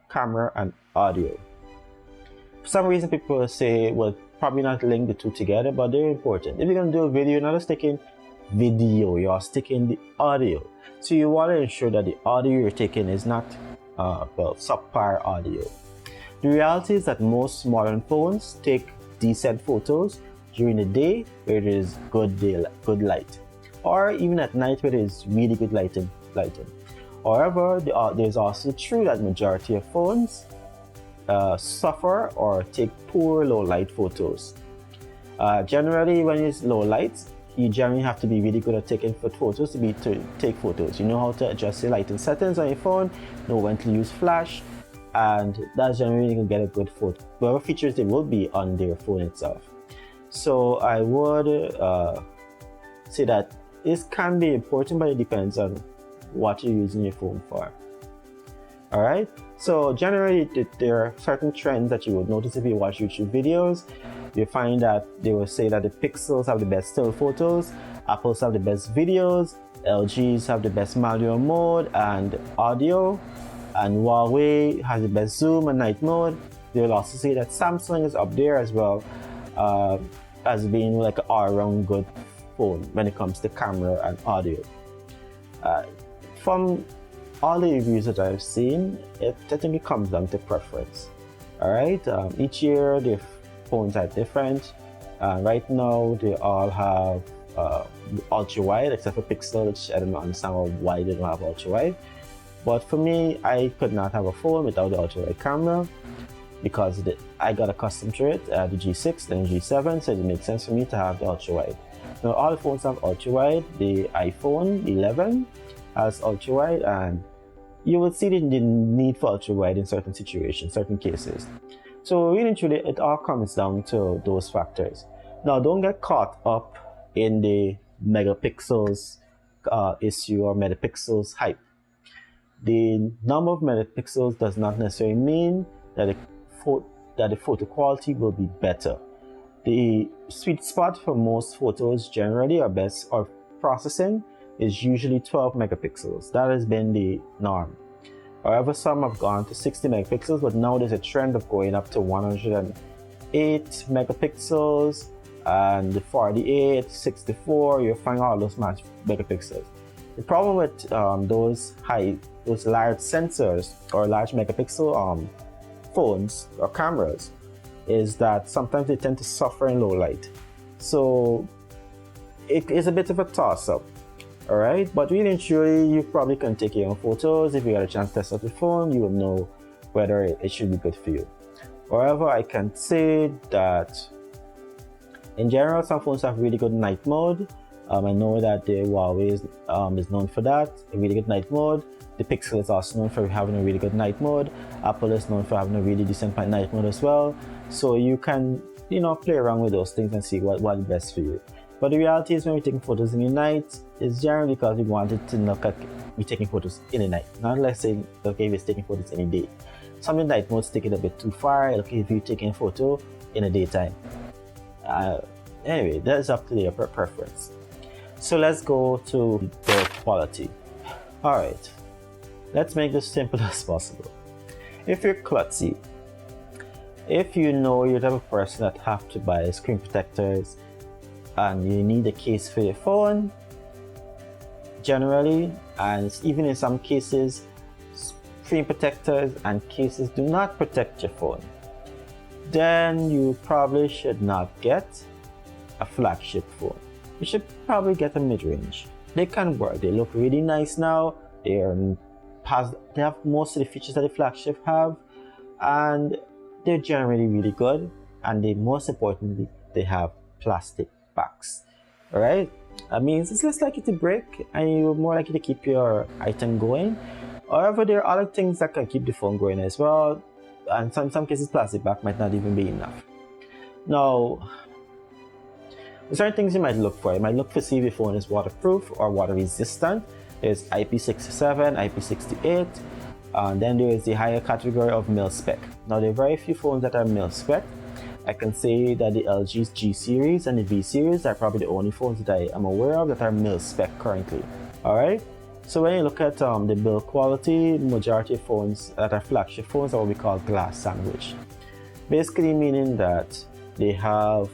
camera and audio. For some reason, people say, well, probably not link the two together, but they're important. If you're going to do a video, you're not just taking video, you're sticking the audio. So you want to ensure that the audio you're taking is not subpar audio. The reality is that most modern phones take decent photos during the day where it is good light, or even at night where it is really good lighting. However, there's also true that majority of phones suffer or take poor low light photos. Generally, when it's low light, you generally have to be really good at taking photos to take photos. You know how to adjust your lighting settings on your phone, know when to use flash, and that's generally you can get a good photo. Whatever features there will be on their phone itself. So I would say that this can be important, but it depends on what you're using your phone for. Alright, so generally there are certain trends that you would notice if you watch YouTube videos. You find that they will say that the Pixels have the best still photos, Apples have the best videos, LGs have the best manual mode and audio, and Huawei has the best zoom and night mode. They will also say that Samsung is up there as well, as being like an all-around good phone when it comes to camera and audio. From all the reviews that I've seen, I think it comes down to preference. Alright, each year the phones are different. Right now they all have ultra wide, except for Pixel, which I don't understand why they don't have ultra wide. But for me, I could not have a phone without the ultra wide camera because I got accustomed to it, the G6, then G7, so it makes sense for me to have the ultra wide. Now all the phones have ultra wide. The iPhone 11 has ultra wide, and you will see the need for ultra wide in certain situations, certain cases. So really truly, it all comes down to those factors. Now don't get caught up in the megapixels issue or megapixels hype. The number of megapixels does not necessarily mean that the photo quality will be better. The sweet spot for most photos generally or processing is usually 12 megapixels. That has been the norm. However, some have gone to 60 megapixels, but now there's a trend of going up to 108 megapixels and 48, 64. You'll find all those megapixels. The problem with those large sensors or large megapixel phones or cameras is that sometimes they tend to suffer in low light. So it is a bit of a toss-up. Alright, but really and truly, you probably can take your own photos. If you get a chance to test out the phone, you will know whether it should be good for you. However, I can say that in general, some phones have really good night mode. I know that the Huawei is known for that, a really good night mode. The Pixel is also known for having a really good night mode. Apple is known for having a really decent night mode as well. So you can, play around with those things and see what's best for you. But the reality is when we're taking photos in the night, it's generally because we wanted to look at we taking photos in the night. Not let's say, okay, if it's taking photos in the day. Some of the night modes take it a bit too far, okay, if you're taking a photo in the daytime. Anyway, that's up to your preference. So let's go to the quality. Alright, let's make this simple as possible. If you're klutzy, if you know you're the type of person that have to buy screen protectors and you need a case for your phone, generally, and even in some cases, screen protectors and cases do not protect your phone, then you probably should not get a flagship phone. You should probably get a mid-range. They can work. They look really nice now. They have most of the features that the flagship have, and they're generally really good. And most importantly, they have plastic backs. All right. That means it's less likely to break, and you're more likely to keep your item going. However, there are other things that can keep the phone going as well, and in some cases, plastic back might not even be enough. Now, there's certain things you might look for. You might look to see if your phone is waterproof or water resistant. There's IP67, IP68, and then there is the higher category of mil-spec. Now, there are very few phones that are mil-spec. I can say that the LG's G series and the V series are probably the only phones that I am aware of that are mil-spec currently. Alright, So when you look at the build quality, majority of phones that are flagship phones are what we call glass sandwich. Basically meaning that they have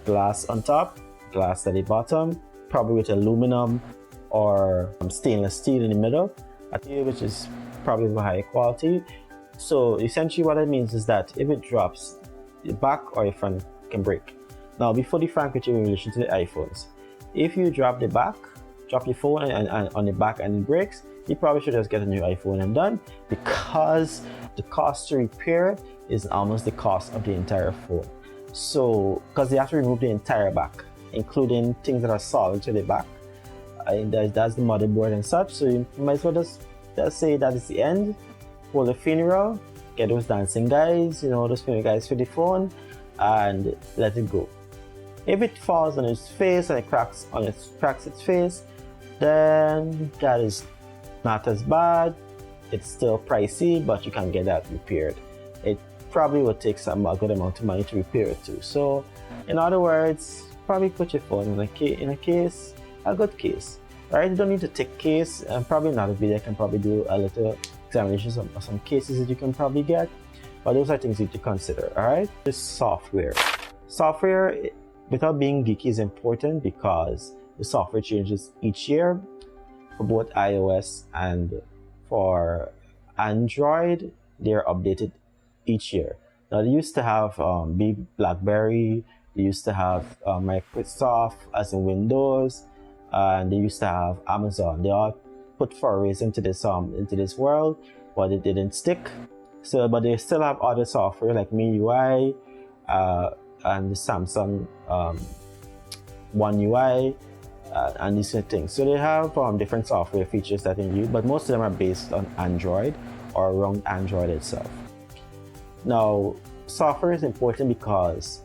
glass on top, glass at the bottom, probably with aluminum or stainless steel in the middle, which is probably of a high quality. So essentially what it means is that if it drops, the back or the front can break. Now, be fully frank with you in relation to the iPhones. If you drop the back, drop your phone and on the back and it breaks, you probably should just get a new iPhone and done, because the cost to repair is almost the cost of the entire phone. So, because they have to remove the entire back, including things that are solid to the back, and that's the motherboard and such. So you might as well just say that is the end. Hold a funeral, get those dancing guys, those funeral guys for the phone, and let it go. If it falls on its face and it cracks its face, then that is not as bad. It's still pricey, but you can get that repaired. It probably would take a good amount of money to repair it too. So, in other words, probably put your phone in a case, a good case. Right? You don't need to take case, and probably another video I can probably do a little examinations of some cases that you can probably get, but those are things you need to consider. All right, this software, without being geeky, is important because the software changes each year for both iOS and for Android. They're updated each year. Now, they used to have BlackBerry, they used to have Microsoft as in Windows, and they used to have Amazon. They all put forays into this world, but it didn't stick. So, but they still have other software like MIUI and the Samsung One UI and these kind of things. So they have different software features that they use, but most of them are based on Android or around Android itself. Now, software is important because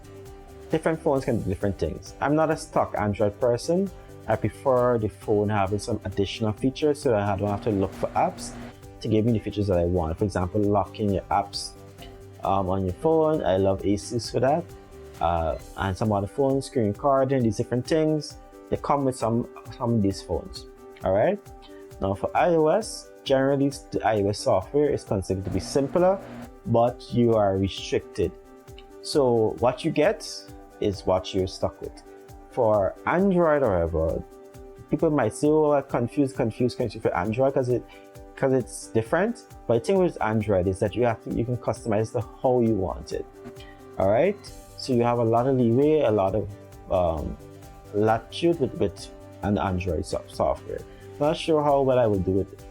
different phones can do different things. I'm not a stock Android person. I prefer the phone having some additional features so that I don't have to look for apps to give me the features that I want. For example, locking your apps on your phone. I love Asus for that. And some other phones, screen recording, these different things. They come with some of these phones. All right. Now for iOS, generally the iOS software is considered to be simpler, but you are restricted. So what you get is what you're stuck with. For Android, however, people might say, "Oh, I'm confused for Android because it's different." But the thing with Android is that you can customize the how you want it. All right. So you have a lot of leeway, a lot of latitude with an Android software. Not sure how well I would do with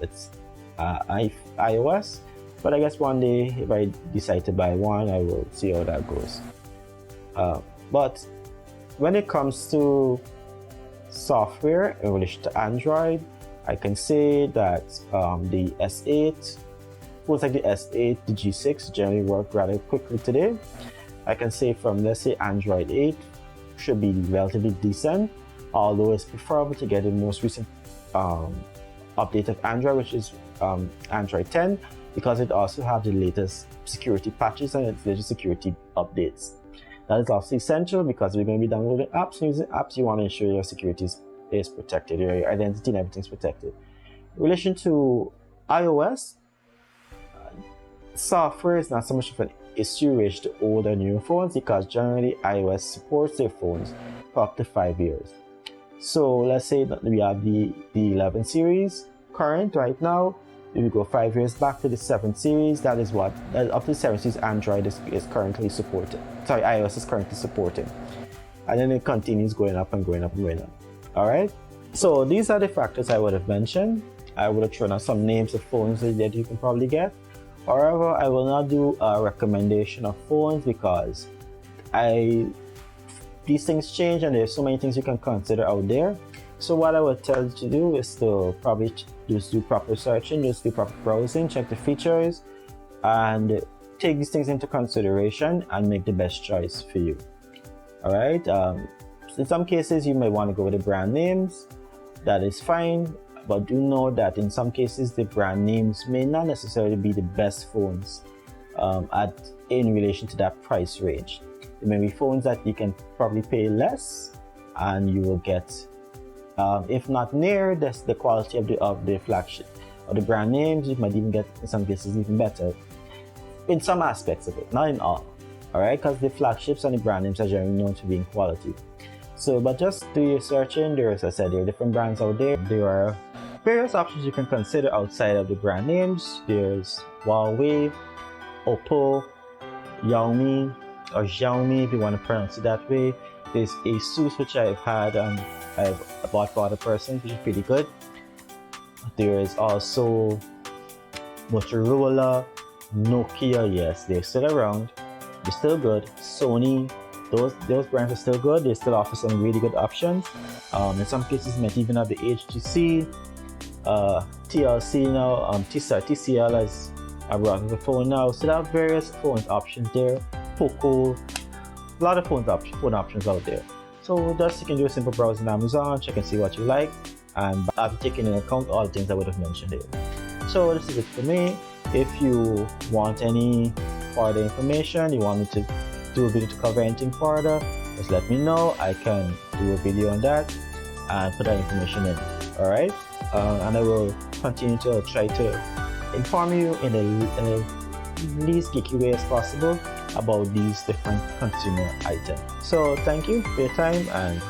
iOS, but I guess one day if I decide to buy one, I will see how that goes. But when it comes to software in relation to Android, I can say that the S8, phones like the S8, the G6 generally work rather quickly today. I can say from, let's say, Android 8 should be relatively decent, although it's preferable to get the most recent update of Android, which is Android 10, because it also has the latest security patches and its latest security updates. That is also essential because we're going to be downloading apps and using apps. You want to ensure your security is protected, your identity and everything's protected. In relation to iOS, software is not so much of an issue related to older new phones because generally iOS supports their phones for up to 5 years. So let's say that we have the 11 series current right now. If we go 5 years back to the 7 series, that is what up to the 7 series Android is currently supported. Sorry, iOS is currently supporting, and then it continues going up and going up and going up. All right. So these are the factors I would have mentioned. I would have thrown out some names of phones that you can probably get. However, I will not do a recommendation of phones because these things change and there's so many things you can consider out there. So what I would tell you to do is to probably just do proper searching, just do proper browsing, check the features, and take these things into consideration and make the best choice for you. All right. In some cases, you may want to go with the brand names. That is fine. But do know that in some cases, the brand names may not necessarily be the best phones in relation to that price range. There may be phones that you can probably pay less and you will get If not near the quality of the flagship or the brand names, you might even get in some cases even better in some aspects of it, not in all. All right, because the flagships and the brand names are generally known to be in quality. So, but just do your searching. There, as I said, there are different brands out there. There are various options you can consider outside of the brand names. There's Huawei, Oppo, Xiaomi, or Xiaomi if you want to pronounce it that way. There's Asus, which I've had and I've bought for other persons, which is pretty good. There is also Motorola, Nokia. Yes, they're still around. They're still good. Sony, those brands are still good. They still offer some really good options. In some cases, you might even have the HTC, TLC now, TCL as I brought the phone now. So there are various phone options there. Poco, a lot of phone options out there. So just you can do a simple browse on Amazon, check and see what you like, and I've taken into account all the things I would have mentioned there. So this is it for me. If you want any further information, you want me to do a video to cover anything further, just let me know. I can do a video on that and put that information in. All right, and I will continue to try to inform you in the least geeky way as possible about these different consumer items. So thank you for your time, and